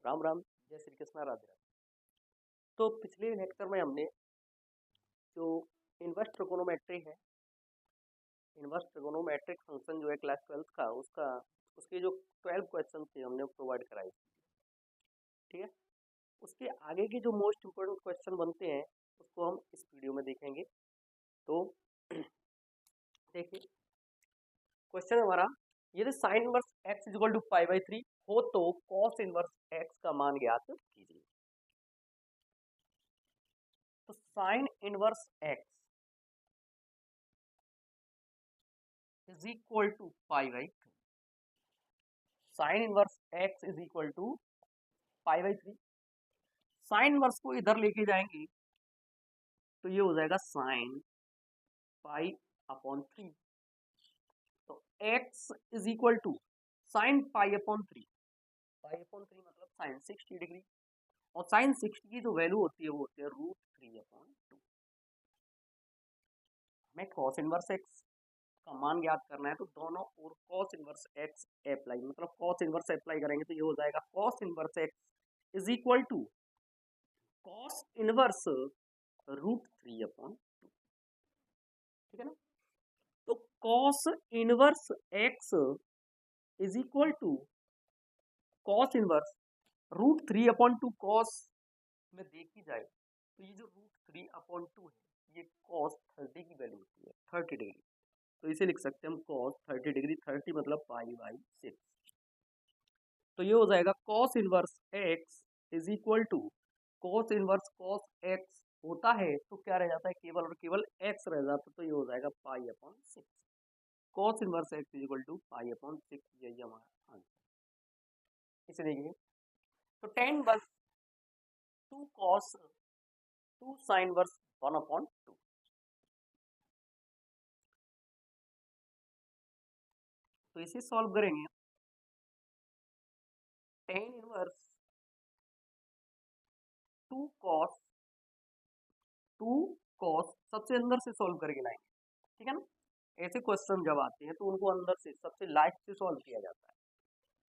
राम राम, जय श्री कृष्णा, राधे राधे। तो पिछले लेक्चर में हमने जो इनवर्स ट्रिगोनोमेट्री है, इनवर्स ट्रिगोनोमेट्रिक फंक्शन जो है क्लास 12th का, उसके जो 12 क्वेश्चन थे हमने प्रोवाइड कराए थे। ठीक है, उसके आगे के जो मोस्ट इम्पोर्टेंट क्वेश्चन बनते हैं उसको हम इस वीडियो में देखेंगे। तो देखिए, क्वेश्चन है हमारा, यदि sine inverse x is equal to pi by 3 हो तो कॉस इनवर्स एक्स का मान ज्ञात कीजिए। तो sine inverse x is equal to pi by 3, sine inverse x is equal to pi by 3। Sine inverse को इधर लेके जाएंगे तो ये हो जाएगा साइन पाई अपॉन 3। तो x is equal to sine pi upon 3, pi upon 3 मतलब साइन 60 डिग्री, और साइन 60 की जो वैल्यू होती है वो होती है √3 अपॉन 2। हमें कॉस इनवर्स एक्स का मान ज्ञात करना है, तो दोनों और कॉस इनवर्स एक्स अप्लाई, मतलब कॉस इनवर्स अप्लाई करेंगे तो ये हो जाएगा cos inverse x is equal to cos inverse √3 upon 2। ठीक है ना। तो cos inverse x is equal to cos inverse √3 upon 2। Cos में देखी जाए तो ये जो √3 अपॉन 2 है ये कॉस 30 की वैल्यू होती है, 30 डिग्री। तो इसे लिख सकते हैं हम कॉस 30 डिग्री, 30 मतलब पाई बाई 6। तो ये हो जाएगा cos inverse x is equal to cos inverse cos x होता है तो क्या रह जाता है, केवल और केवल एक्स रह जाता है, तो ये हो जाएगा pi upon 6। Cos inverse x is equal to pi upon 6, यही हमारा आंसर। इसे देखिए, तो टेन बस 2 कॉस 2 साइन वर्स 1 अपॉन 2। तो इसे सॉल्व करेंगे, टेन इनवर्स 2 कॉस 2 कॉस सबसे अंदर से सॉल्व करके लाएंगे। ठीक है ना, ऐसे क्वेश्चन जब आते हैं तो उनको अंदर से सबसे लास्ट से सॉल्व किया जाता है।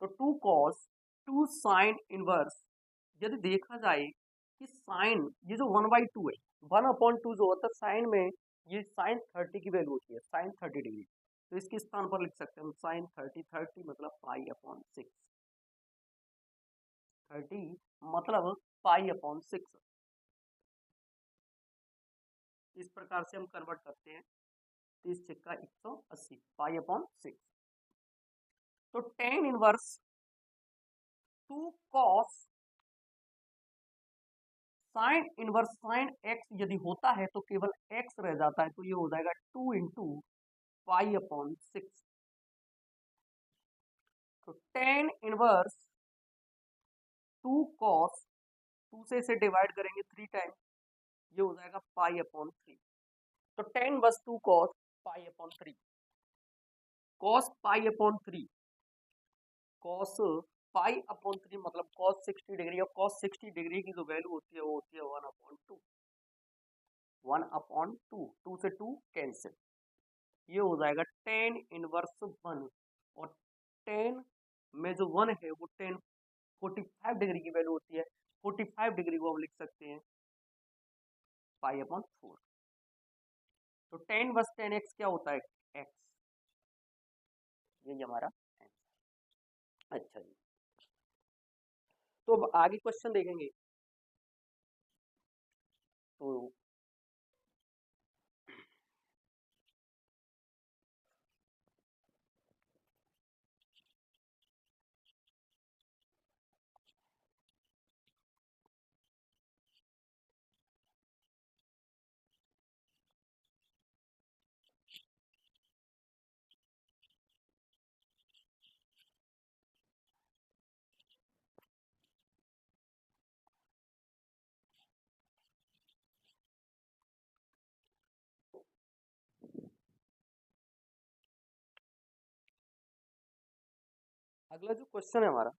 तो 2 कॉस 2 साइन इनवर्स, यदि देखा जाए कि साइन ये जो 1/2 है, 1/2 जो होता है साइन में, ये साइन 30 की वैल्यू होती है, साइन 30 डिग्री। तो इसके स्थान पर लिख सकते हैं हम साइन 30, 30 मतलब पाई अपॉन 6, 30 मतलब पाई अपॉन 6। इस प्रकार से हम कन्वर्ट करते हैं, 30 छक्का 180 पाई अपॉन 6। तो tan inverse 2 cos sine inverse sine x यदि होता है तो केवल एक्स रह जाता है, तो ये हो जाएगा 2 इंटू पाई अपॉन 6। तो टेन इनवर्स 2 कॉस 2 से इसे डिवाइड करेंगे 3 टाइम, ये हो जाएगा पाई अपॉन 3। तो टेन बस 2 cos pi upon 3, cos pi upon 3, cos pi upon 3 मतलब कॉस 60 डिग्री, और कॉस 60 डिग्री की जो वैल्यू होती है वो होती है 1/2, 1/2, 2 से 2 कैंसिल, ये हो जाएगा टेन इनवर्स 1। और 10 में जो 1 है वो 10 45 डिग्री की वैल्यू होती है, 45 डिग्री को हम लिख सकते हैं पाई अपॉन 4। तो 10 बस 10x क्या होता है, x। यही हमारा आंसर। अच्छा जी, तो अब आगे क्वेश्चन देखेंगे। तो अगला जो क्वेश्चन है हमारा,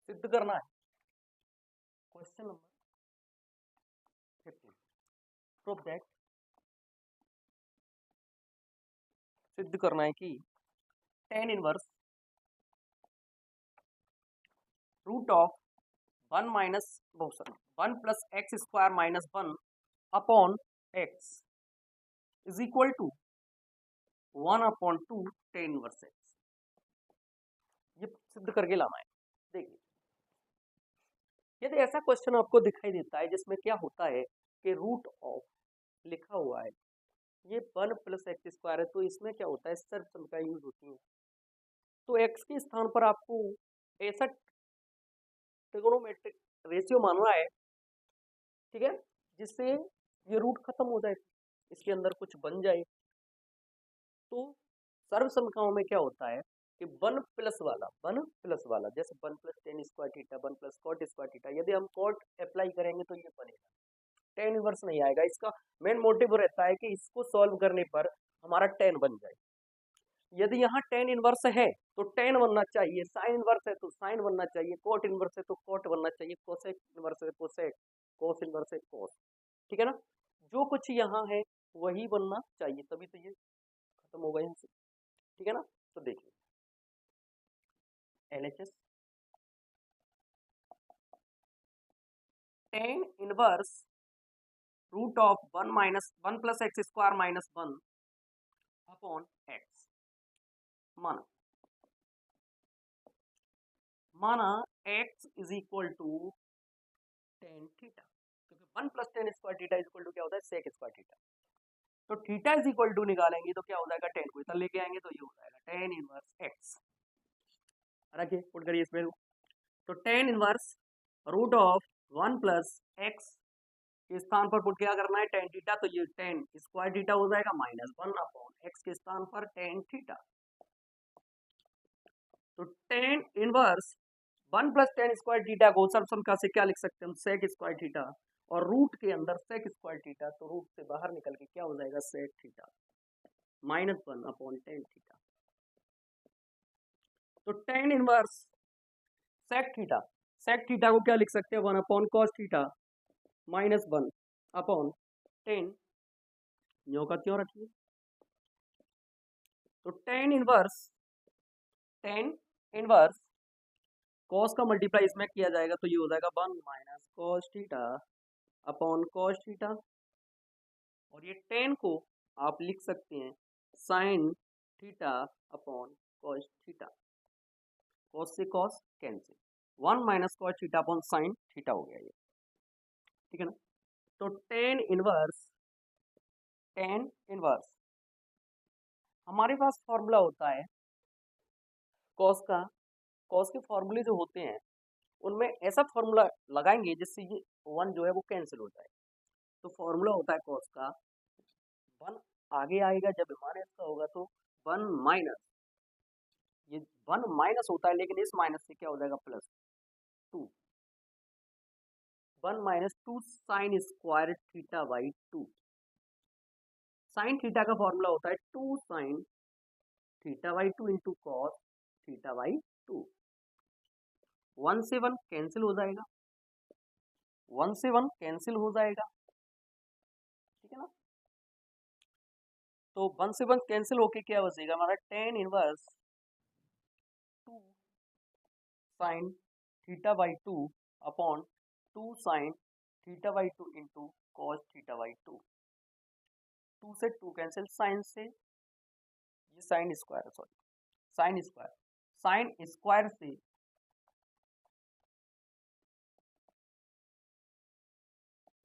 सिद्ध करना है, क्वेश्चन नंबर 15, प्रूव दैट, सिद्ध करना है कि tan inverse root of 1 minus sorry 1 plus x square minus 1 upon x is equal to 1/2 tan inverse x. ये सिद्ध करके लाना है। देखिए, यदि ऐसा क्वेश्चन आपको दिखाई देता है जिसमें क्या होता है कि रूट ऑफ लिखा हुआ है, ये 1 प्लस एक्स स्क्वायर है, तो इसमें क्या होता है, सर्वसम्मिका यूज होती है। तो एक्स के स्थान पर आपको ऐसा ट्रिगोनोमेट्रिक रेशियो मानना है, ठीक है, जिससे ये रूट खत्म हो जाए, इसके अंदर कुछ बन जाए। तो सर्वसम्मिकाओं में क्या होता है कि 1 प्लस वाला जैसे 1 plus tan square theta, 1 plus cot square theta, यदि हम कॉट अप्लाई करेंगे तो ये बनेगा, टेन इनवर्स नहीं आएगा। इसका मेन मोटिव रहता है कि इसको सॉल्व करने पर हमारा टेन बन जाए। यदि यहाँ टेन इनवर्स है तो टेन बनना चाहिए, साइन इनवर्स है तो साइन बनना चाहिए, कोट इनवर्स है तो कोट बनना चाहिए, कोसेक इनवर्स है कोसेक, कोस इनवर्स है कोस, ठीक है ना। जो कुछ यहाँ है वही बनना चाहिए, तभी तो ये खत्म होगा यहाँ से, ठीक है ना। तो देखिए LHS tan inverse root of 1 plus x square minus 1 upon x. माना x is equal to tan theta, क्योंकि 1 plus tan square theta is equal to क्या होता है, सेक स्क्वायर थीटा। तो थीटा इज इक्वल टू निकालेंगे तो क्या हो जाएगा, टेन को इधर लेके आएंगे तो ये हो जाएगा टेन इनवर्स एक्स। रखिए, पुट करिए इसमें, तो tan inverse root of 1 plus x के स्थान पर पुट क्या करना है, टेन थीटा, तो ये टेन स्क्वायर थीटा हो जाएगा माइनस 1 अपॉन एक्स के स्थान पर टेन थीटा। तो tan inverse 1 plus tan square theta को सर्वसम्मिका से क्या लिख सकते हैं हम, सेक स्क्वायर थीटा, और रूट के अंदर सेक स्क्वायर थीटा, तो रूट से बाहर निकल के क्या हो जाएगा, sec theta minus 1 upon tan theta. तो टेन इनवर्स सेक थीटा को क्या लिख सकते हैं, 1 upon cos theta minus 1 upon tan, न्यो का त्यों रखिए। तो टेन इनवर्स कॉस का मल्टीप्लाई इसमें किया जाएगा तो ये हो जाएगा 1 minus cos theta upon cos theta, और ये टेन को आप लिख सकते हैं sine theta upon cos theta, cos से cos cancel, 1 minus cos theta upon sine theta हो गया ये, ठीक है ना। तो टेन इनवर्स हमारे पास फॉर्मूला होता है कॉस का, कॉस के फॉर्मूले जो होते हैं उनमें ऐसा फॉर्मूला लगाएंगे जिससे ये वन जो है वो कैंसिल हो जाए। तो फॉर्मूला होता है कॉस का, वन आगे आएगा जब माइनस का होगा तो वन माइनस, ये वन माइनस होता है लेकिन इस माइनस से क्या हो जाएगा, plus two, 1 minus 2 sine square theta by 2। Sine theta का फॉर्मूला होता है 2 sine theta by 2 into cos theta by 2। 1 से 1 कैंसिल हो जाएगा, 1 से 1 कैंसिल हो जाएगा, ठीक है ना। तो 1 से 1 कैंसिल होके क्या बचेगा हमारा, tan inverse 2 sine theta by 2 upon 2 sine theta by 2 into cos theta by 2। 2 से 2 कैंसिल, साइन से ये sine square, sorry sine square, sine square से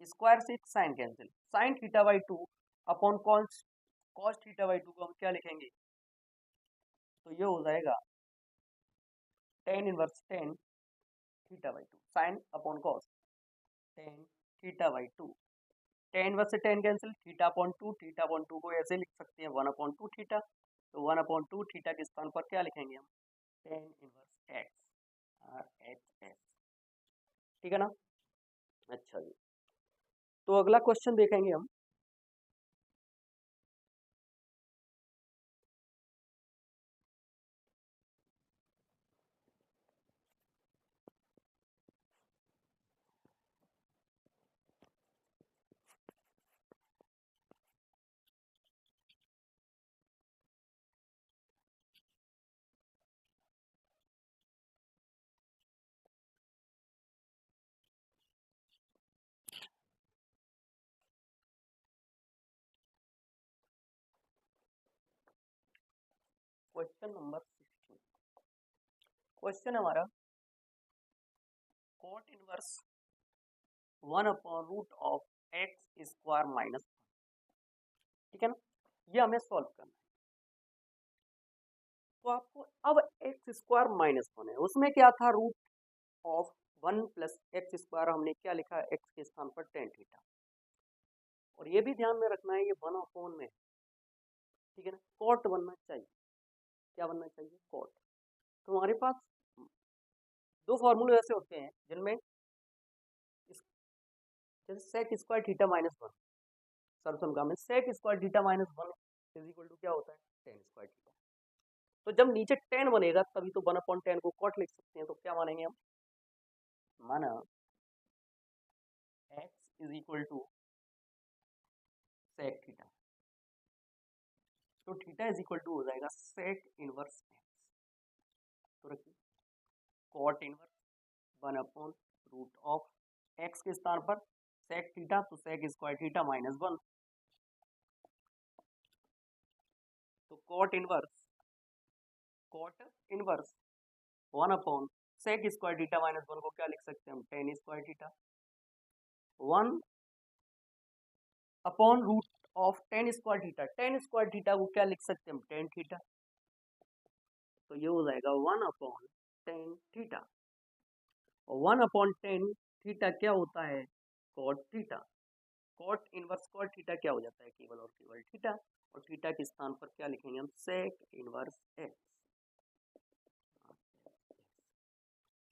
स्क्वायर से sine cancel, sine theta by 2 upon cos cos theta by 2 को हम क्या लिखेंगे, तो ये हो जाएगा tan inverse tan theta by 2 sine upon cos tan theta by 2। Tan inverse से ten cancel, theta upon 2, theta upon 2 को ऐसे लिख सकते हैं 1 अपॉन 2 थीटा, तो 1 अपॉन 2 थीटा के स्थान पर क्या लिखेंगे हम, ten inverse x R H S, ठीक है ना। अच्छा जी, तो अगला क्वेश्चन देखेंगे हम। Question number 16। क्वेश्चन हमारा कॉट इनवर्स 1/√x² - 1, ठीक है ना। ये हमें सॉल्व करना है। तो आपको अब x² - 1 है, उसमें क्या था, √1 + x² हमने क्या लिखा, x के स्थान पर tan थीटा। और ये भी ध्यान में रखना है, ये 1/में है, ठीक है ना। कॉट बनना चाहिए, क्या बनना चाहिए, कॉट। तो हमारे पास दो फॉर्मूले ऐसे होते हैं जिनमें जैसे सेक स्क्वायर थीटा -1, सर्वसमगा में sec square theta -1 is equal to क्या होता है, tan स्क्वायर थीटा। तो जब नीचे tan बनेगा तभी तो 1/tan को कॉट लिख सकते हैं। तो क्या मानेंगे हम, माना x is equal to sec theta, तो थीटा इज इक्वल टू हो जाएगा सेक इनवर्स x। तो रखिए कॉट इनवर्स 1/√x के स्थान पर सेक थीटा, तो सेक स्क्वायर थीटा -1। तो कॉट इनवर्स 1/सेक स्क्वायर थीटा -1 को क्या लिख सकते हैं हम, tan square theta. 1/√tan square theta, tan square theta को क्या लिख सकते हैं हम, tan थीटा। तो ये हो जाएगा 1/tan थीटा। और 1/tan थीटा क्या होता है, cot theta. Cot inverse cot theta क्या हो जाता है, केवल और केवल थीटा। और थीटा के स्थान पर क्या लिखेंगे हम, सेक इनवर्स x।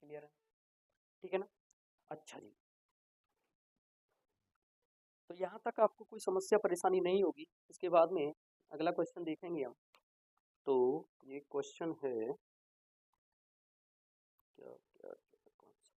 क्लियर है, ठीक है ना। अच्छा जी, तो यहाँ तक आपको कोई समस्या परेशानी नहीं होगी। इसके बाद में अगला क्वेश्चन देखेंगे हम। तो ये क्वेश्चन है क्या क्या, क्या कौन सा,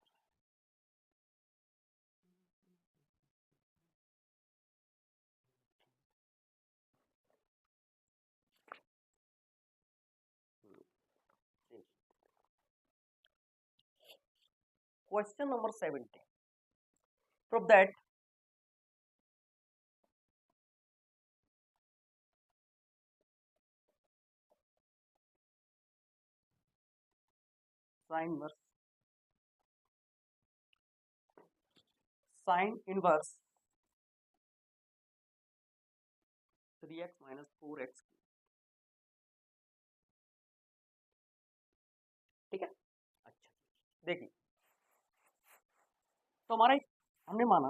question number 17। Prove that sine inverse 3x - 4x, ठीक है। अच्छा, देखिए तो हमारा हमने मान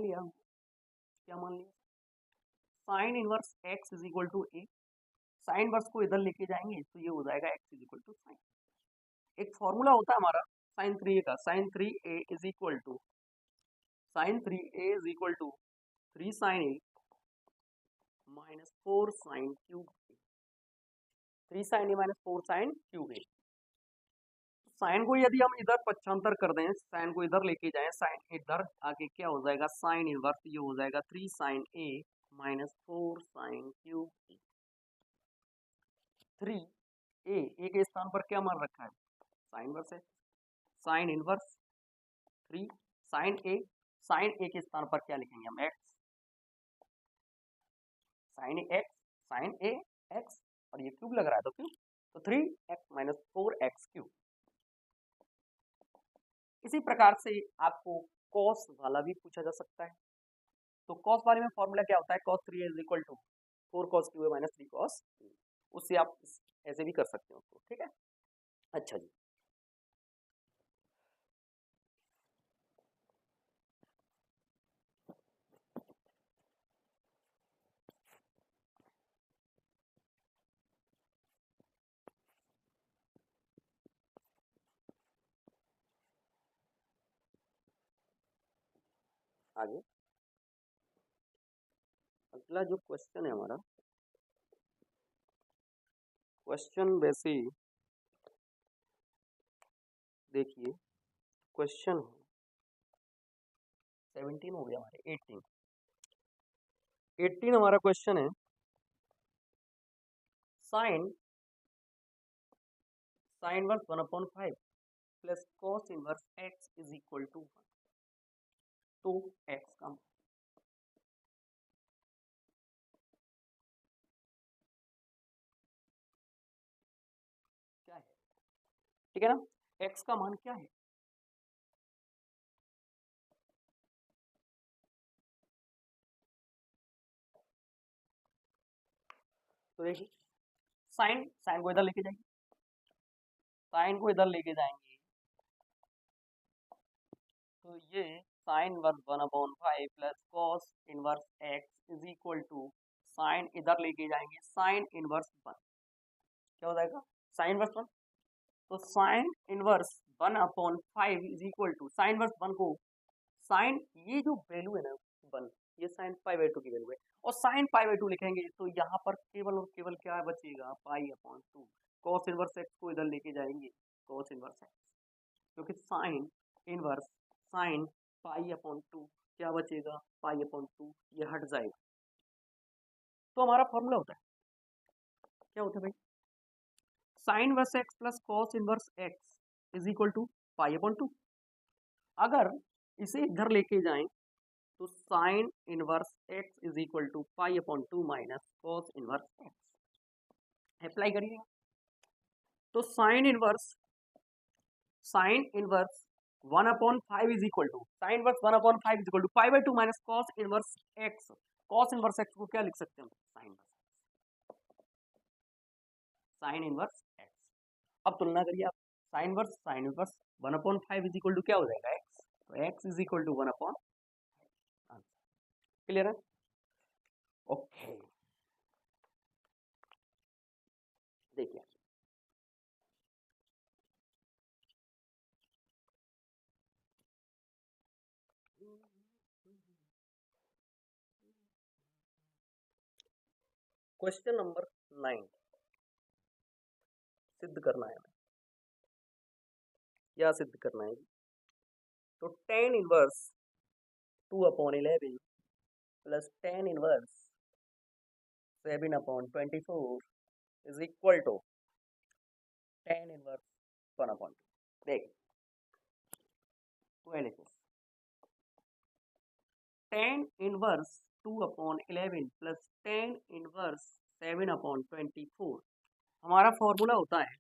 लिया, क्या मान लिया, sine inverse x is equal to a. Sine inverse को इधर लेके जाएंगे तो ये हो जाएगा x is equal to sine. एक फॉर्मूला होता है हमारा साइन 3a का, sine 3a is equal to 3 sine a minus 4 sine cube a। 3 sine a minus 4 sine cube a। Sine को यदि हम इधर पक्षांतर कर दें, साइन को इधर लेके जाएं, साइन इधर आके क्या हो जाएगा, साइन इनवर्स ये हो जाएगा 3 sine a minus 4 sine cube a। 3 a के स्थान पर क्या मान रखा है, साइन इनवर्स है, साइन इनवर्स 3 साइन a के स्थान पर क्या लिखेंगे हम, x, साइन a x, और ये क्यूब लग रहा है तो क्यूब, तो 3x माइनस 4x क्यूब। इसी प्रकार से आपको कॉस वाला भी पूछा जा सकता है। तो कॉस वाले में फॉर्मूला क्या होता है, cos 3a is equal to 4 cos 2a minus 3 cos 3, उससे आप ऐसे भी कर सकते हो उसको, ठीक है। अच्छा जी, आगे अगला जो क्वेश्चन है हमारा, क्वेश्चन वैसे देखिए, क्वेश्चन 17 हो गया, हमारे 18 हमारा क्वेश्चन है, sine inverse 1/5 plus cos inverse x is equal to 1। तो x का ठीक है ना। x का मान क्या है, तो देखिए साइन, साइन को इधर लेके जाएंगे, साइन को इधर लेके जाएंगे तो ये sine inverse 1/5 plus cos inverse x is equal to, sine इधर लेके जाएंगे साइन इनवर्स 1, क्या हो जाएगा साइन इनवर्स 1। तो sine inverse 1/5 is equal to, sine inverse 1 को साइन, ये जो वैल्यू है ना 1, ये साइन π/2 की वैल्यू है, और साइन π/2 लिखेंगे तो यहाँ पर केवल और केवल क्या बचेगा π/2। कॉस इनवर्स x को इधर लेके जाएंगे कॉस इनवर्स x, क्योंकि साइन इनवर्स साइन π/2 क्या बचेगा π/2, ये हट जाएगा। तो हमारा फॉर्मूला होता है, क्या होता है भाई, sine inverse x plus cos inverse x is equal to π/2। अगर इसे इधर लेके जाएं तो sine inverse x is equal to π/2 minus cos inverse x, apply करिएगा। तो sine inverse 1/5 is equal to, sine inverse 1/5 is equal to π/2 minus cos inverse x। Cos inverse x को क्या लिख सकते हैं हम, साइन इनवर्स x। अब तुलना करिए आप, sine inverse 1/5 is equal to क्या हो जाएगा x, तो x is equal to 1/, clear है। ओके देखिए क्वेश्चन नंबर 9 सिद्ध करना है, क्या सिद्ध करना है, तो tan inverse 2/11 plus tan inverse 7/24 is equal to tan inverse 1/2। देख तो analysis, tan inverse 2/11 plus tan inverse 7/24, हमारा फॉर्मूला होता है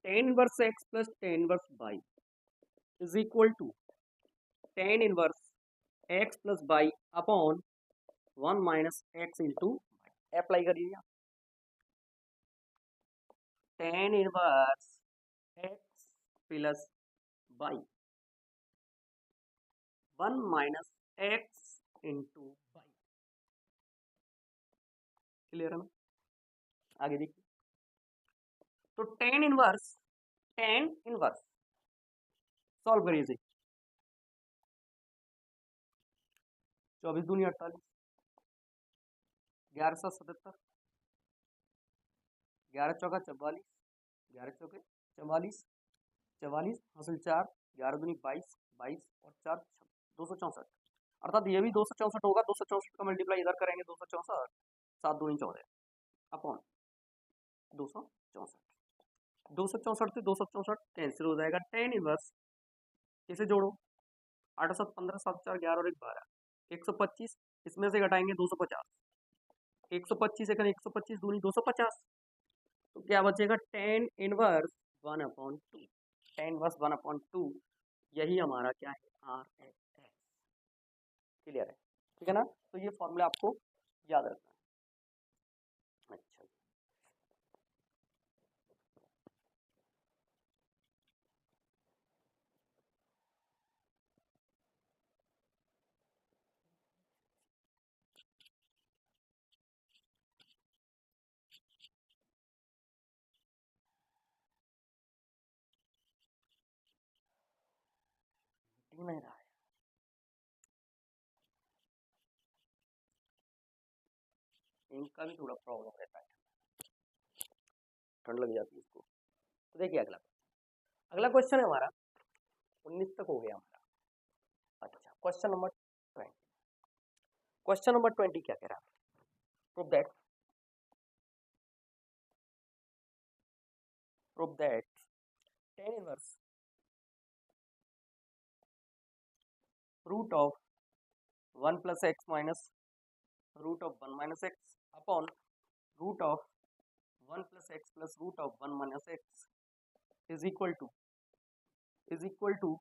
tan inverse x plus tan inverse y is equal to tan inverse x plus y upon 1 minus x into, apply करिए tan inverse x plus y 1 minus x into y, clear है ना। आगे देखिए, तो tan inverse solve करिए इसे, 24 दूनी 48, 11 7 77, 11 चौका 44, 11 चौके 44, 44 हासिल 4, 11 दूनी 22, 22 और 4 264, अर्थात ये भी 264 होगा, 264 का मल्टीप्लाई इधर करेंगे 264, 7 दूनी 14 अपॉन 264, 264 से 264 कैंसिल हो जाएगा। tan इनवर्स इसे जोड़ो, 8 7 15 7 4 11 और 1 12, 125, इसमें से घटाएंगे 250, 125 से करें 125 दूनी 250, तो क्या बचेगा tan इनवर्स 1/2, tan इनवर्स 1/2, यही हमारा क्या है RHS, क्लियर है, ठीक है ना। तो ये फॉर्मूला आपको याद रखना है। अच्छा नहीं रहा है, इनका भी थोड़ा प्रॉब्लम रहता है, ठंड लग जाती है इसको। तो देखिए अगला, अगला क्वेश्चन है हमारा 19 तक हो गया हमारा। अच्छा क्वेश्चन नंबर 20, क्वेश्चन नंबर 20 क्या कह रहा है, prove that tan inverse root of 1 plus x minus root of 1 minus x upon root of 1 plus x plus root of 1 minus x is equal to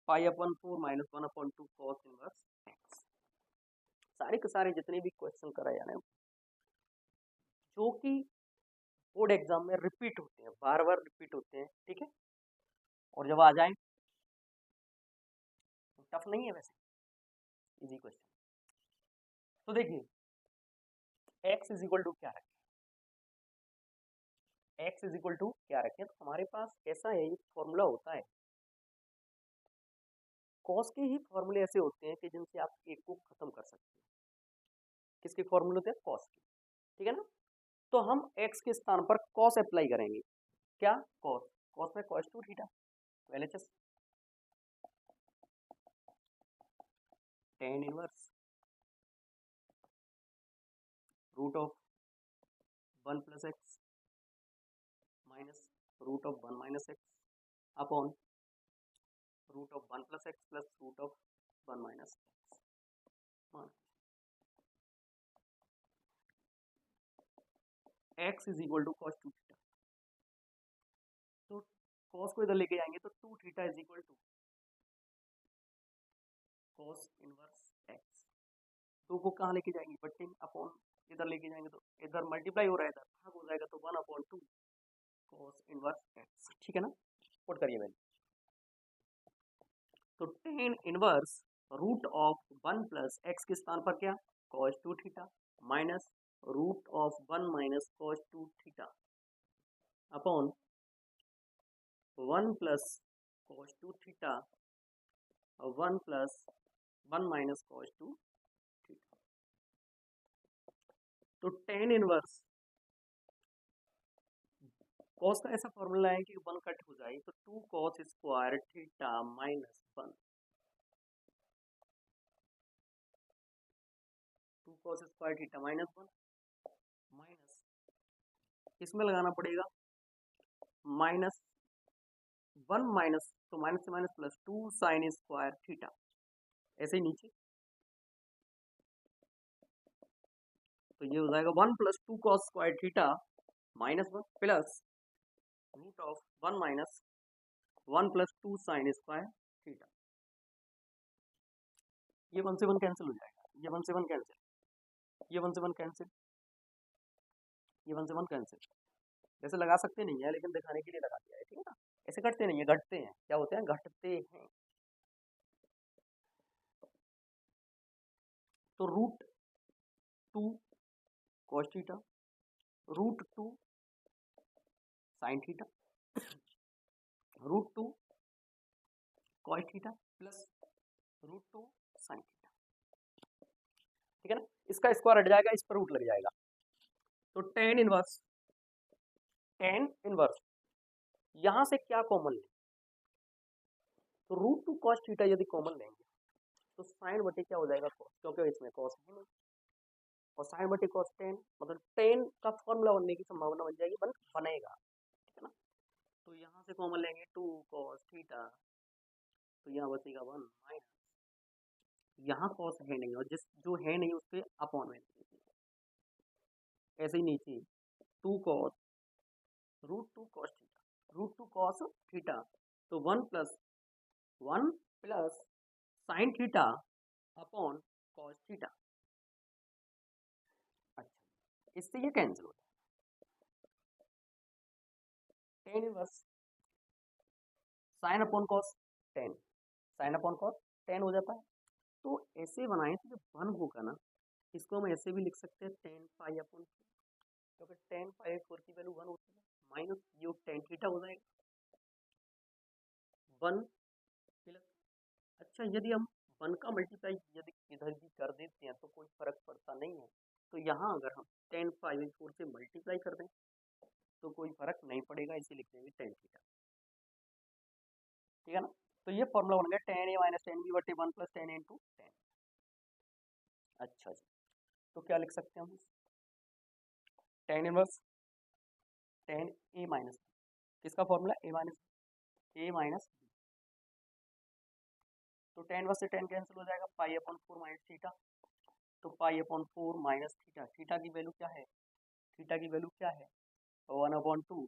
pi upon 4 minus 1 upon 2 cos inverse x. सारे के सारे जितने भी question कराए जाने जो कि board exam में रिपीट होते हैं, बार बार रिपीट होते हैं, ठीक है, और जब आ जाए तो टफ नहीं है, वैसे इजी क्वेश्चन। तो देखिए x इज इक्वल टू क्या रखें, x इज इक्वल टू क्या रखें, तो हमारे पास ऐसा है, एक फॉर्मूला होता है, कॉस के ही फॉर्मूले ऐसे होते हैं कि जिनसे आप एक को खत्म कर सकते हैं। किसके फॉर्मूले होते हैं? कॉस के, ठीक है ना। तो हम x के स्थान पर कॉस अप्लाई करेंगे। क्या? कॉस, कॉस में cos two theta, LHS tan inverse root of 1 plus x minus root of 1 minus x upon root of 1 plus x plus root of 1 minus x is equal to cos two theta. तो cos को इधर लेके जाएंगे तो 2 theta is equal to cos inverse x. 2 को कहाँ लेके जाएंगे? बट्टे अपॉन, इधर लेके जाएंगे तो इधर मल्टीप्लाई हो रहा है, इधर भाग हो जाएगा, तो 1 अपॉन 2 कॉस इनवर्स एक्स, ठीक है ना। पुट करिए वैल्यू, तो tan inverse root of 1 plus x के स्थान पर क्या? cos 2 theta minus root of 1 minus cos 2 theta upon 1 plus cos 2 theta 1 plus 1 minus cos 2 theta. तो tan इनवर्स cos का ऐसा फॉर्मूला है कि 1 कट हो जाए तो 2 cos square theta minus 1, 2 cos square theta minus 1 minus इसमें लगाना पड़ेगा माइनस 1 माइनस, तो माइनस से minus plus 2 sine square theta, ऐसे ही नीचे, तो ये हो जाएगा 1 plus 2 cos square theta minus 1 plus root of 1 minus 1 plus 2 sine square theta. ये 1 से 1 कैंसिल हो जाएगा, ये 1 से 1 कैंसिल, ये 1 से 1 कैंसिल, ये 1 से 1 कैंसिल। वैसे लगा सकते नहीं है, लेकिन दिखाने के लिए लगा दिया है, ठीक है ना। ऐसे घटते नहीं है, घटते हैं, क्या होते हैं? घटते हैं। तो root 2 cos theta root 2 sine theta root 2 cos theta plus root 2 sine theta, ठीक है ना। इसका स्क्वायर हट जाएगा, इस पर रूट लग जाएगा, तो tan इनवर्स यहां से क्या कॉमन ले, तो रूट 2 कॉस थीटा यदि कॉमन लेंगे तो साइन बटे क्या हो जाएगा? कॉस, क्योंकि इसमें कॉस है नहीं, और साइन बटे कॉस tan, मतलब tan का फॉर्मूला बनने की संभावना बन जाएगी, बनेगा, ठीक है ना। तो यहाँ से कॉमन लेंगे 2 cos थीटा, तो यहाँ बचेगा 1 माइनस, यहाँ कॉस है नहीं, और जिस जो है नहीं उसके अपॉन में, ऐसे ही नीचे 2 cos root 2 cos theta, root 2 cos theta, तो 1 plus sine theta upon cos theta. अच्छा, इससे ये कैंसिल हो जाए, tan inverse sine upon cos tan, sine upon cos tan हो जाता है। तो ऐसे बनाए तो जब 1 होगा ना, इसको हम ऐसे भी लिख सकते हैं tan पाई अपॉन 4, क्योंकि tan पाई 4 की वैल्यू 1 होती है, माइनस ये tan थीटा हो जाएगा 1 प्लस, अच्छा यदि हम 1 का मल्टीप्लाई यदि इधर भी कर देते हैं तो कोई फर्क पड़ता नहीं है, तो यहाँ अगर हम tan पाई 4 से मल्टीप्लाई कर दें तो कोई फर्क नहीं पड़ेगा, इसे लिख देंगे tan थीटा, ठीक है ना। तो ये फॉर्मूला बन गया tan a minus tan b बटे 1 plus tan a into tan। अच्छा जी, तो क्या लिख सकते हैं हम? tan inverse tan a minus b, किसका फॉर्मूला? a माइनस b, तो tan इनवर्स से tan कैंसिल हो जाएगा, पाई अपॉन 4 माइनस थीटा, तो पाई अपॉन 4 माइनस थीटा, थीटा की वैल्यू क्या है? थीटा की वैल्यू क्या है? 1 अपॉन 2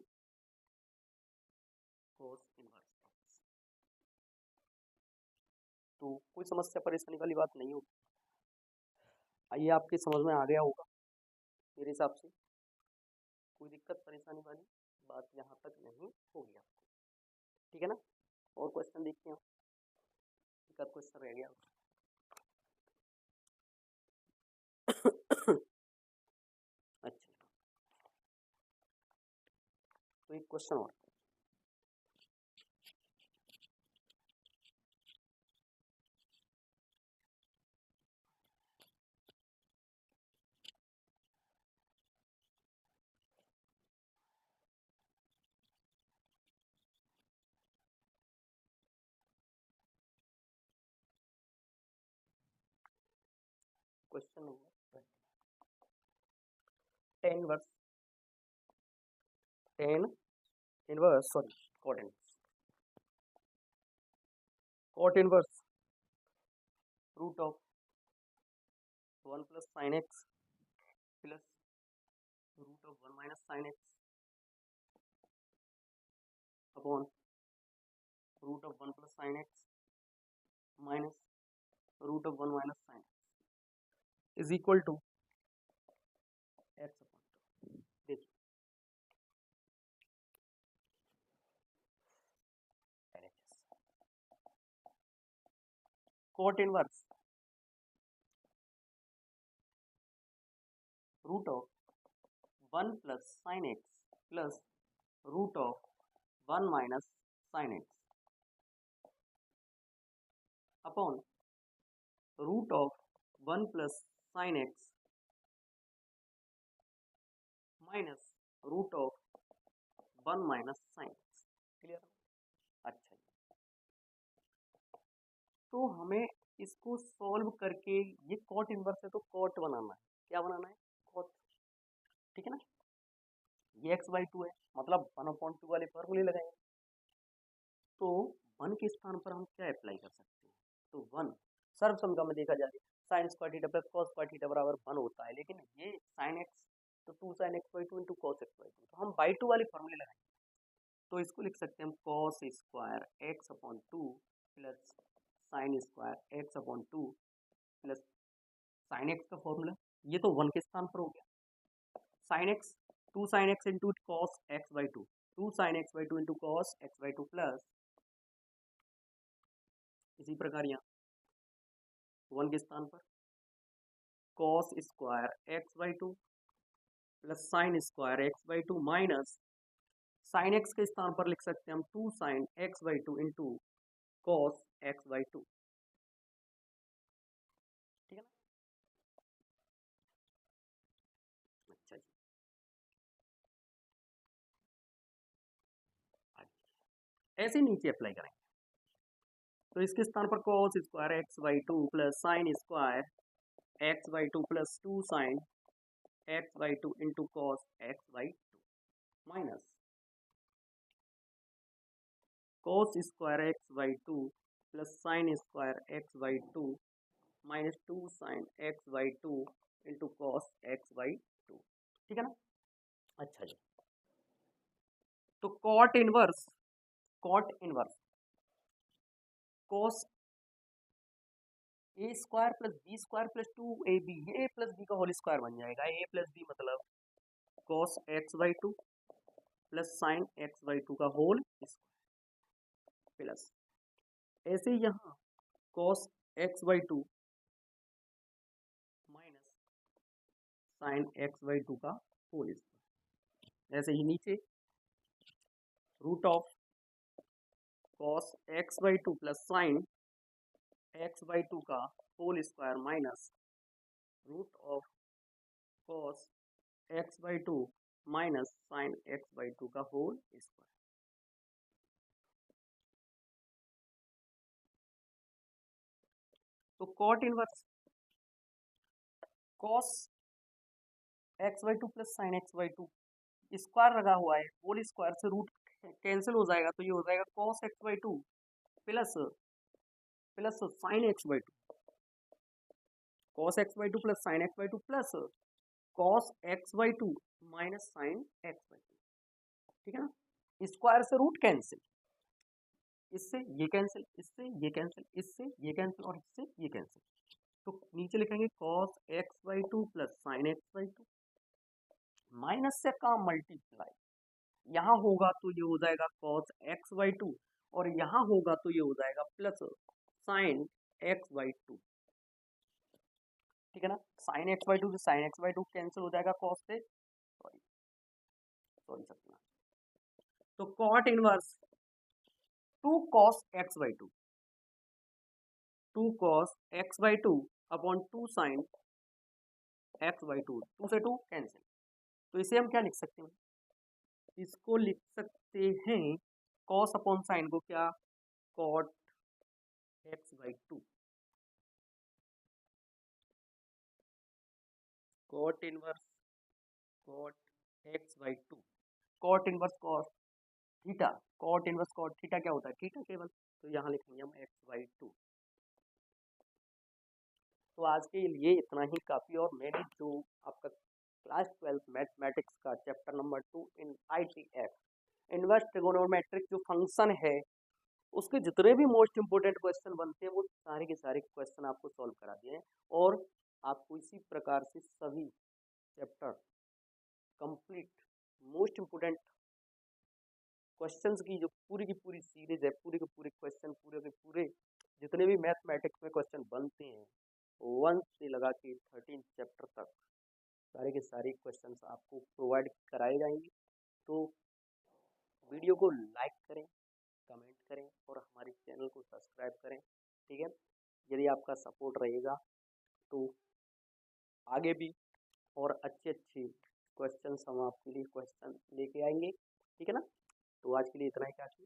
cos इनवर्स x। तो कोई समस्या परेशानी वाली बात नहीं होगी। आइए आपकी समझ में आ गया होगा मेरे हिसाब से, कोई दिक्कत परेशानी वाली बात यहाँ तक नहीं होगी आपको, ठीक है ना। और क्वेश्चन देखते हैं, एक आध क्वेश्चन रह गया। अच्छा, तो एक क्वेश्चन और, question number 10 verse 10 inverse sorry cot inverse root of 1 plus sine x plus root of 1 minus sine x upon root of 1 plus sine x minus root of 1 minus sine x is equal to x upon 2। देखिए cot inverse root of 1 plus sine x plus root of 1 minus sine x upon root of 1 plus sine x minus root of 1 minus sine x. Clear? अच्छा, तो हमें इसको solve करके, ये cot inverse है तो cot बनाना है। क्या बनाना है? कॉट, ठीक है ना। ये x/2 है, मतलब 1/2 वाले फॉर्मूले लगाएंगे। तो 1 के स्थान पर हम क्या अप्लाई कर सकते हैं? तो 1 सर्वसम्मता में देखा जाए sign square theta plus cos square theta बराबर 1 होता है, लेकिन ये साइन एक्स तो 2 sin x/2 into cos x/2, तो हम बाई 2 वाले फॉर्मूले लगाएंगे। तो इसको लिख सकते हैं हम cos square x upon 2 plus sine square x upon 2 plus sine x का फॉर्मूला, ये तो 1 के स्थान पर हो गया। Sine x 2 sin x into cos x/2, 2 sin x/2 into cos x/2 plus इसी प्रकार यहाँ 1 के स्थान पर cos square x/2 plus sine square x/2 minus sine x के स्थान पर लिख सकते हैं हम 2 sin x/2 into cos x/2, ठीक है ना। अच्छा जी, ऐसे नीचे अप्लाई करेंगे। तो इसके स्थान पर cos square x/2 plus sine square x/2 plus 2 sin x/2 into cos x/2 minus cos square x/2 plus sine square x/2 minus 2 sin x/2 into cos x/2, ठीक है ना। अच्छा जी, तो cot inverse cos A square plus B square plus 2ab, ये a plus B का whole square बन जाएगा। a प्लस बी मतलब cos x/2 plus sine x/2 का होल स्क्वायर प्लस ऐसे ही यहाँ cos x/2 minus sine x/2 का whole square. ऐसे ही नीचे root of cos x/2 plus sine x/2 का whole square minus root of cos x/2 minus sine x/2 का whole square. तो cot inverse cos x/2 plus sine x/2 square लगा हुआ है, होल स्क्वायर से रूट कैंसिल हो जाएगा, तो ये हो जाएगा cos x/2 plus plus sine x/2, cos x/2 plus sine x/2 plus cos x/2 minus sine x/2, ठीक है ना। स्क्वायर से रूट कैंसिल, इससे ये कैंसिल, इससे ये कैंसिल, इससे ये कैंसिल और इससे ये कैंसिल। तो नीचे लिखेंगे cos x/2 plus sin x/2, minus से काम मल्टीप्लाई, यहाँ होगा तो ये हो जाएगा cos x/2 और यहाँ होगा तो ये हो जाएगा प्लस sin x/2। ठीक है ना, sin x/2 से sin x/2 कैंसिल हो जाएगा cos से, सॉरी सॉरी सपना। तो cot inverse 2 cos x/2, 2 cos x/2 upon 2 sin x/2, 2 से 2 कैंसिल। तो इसे हम क्या लिख सकते हैं, इसको लिख सकते हैं cos अपॉन साइन को क्या, cot x/2, cot inverse cot x/2, cot inverse cos theta, cot inverse cot theta क्या होता है, थीटा केवल, तो यहाँ लिखेंगे हम x/2। तो आज के लिए इतना ही काफ़ी, और मेरी जो आपका क्लास 12 मैथमेटिक्स का चैप्टर नंबर 2 इन ITF इनवर्स ट्रिगोनोमेट्रिक जो फंक्शन है, उसके जितने भी मोस्ट इंपोर्टेंट क्वेश्चन बनते हैं वो सारे के सारे क्वेश्चन आपको सॉल्व करा दिए हैं, और आपको इसी प्रकार से सभी chapter complete most important questions की जो पूरी की पूरी सीरीज है, पूरे के पूरे क्वेश्चन, पूरे के पूरे जितने भी मैथमेटिक्स में क्वेश्चन बनते हैं 1 से लगा के 13 चैप्टर तक सारे के सारे क्वेश्चंस आपको प्रोवाइड कराए जाएंगे। तो वीडियो को लाइक करें, कमेंट करें और हमारे चैनल को सब्सक्राइब करें। ठीक है, यदि आपका सपोर्ट रहेगा तो आगे भी और अच्छे अच्छे क्वेश्चंस हम आपके लिए क्वेश्चन लेके आएंगे। ठीक है ना, तो आज के लिए इतना ही काफ़ी।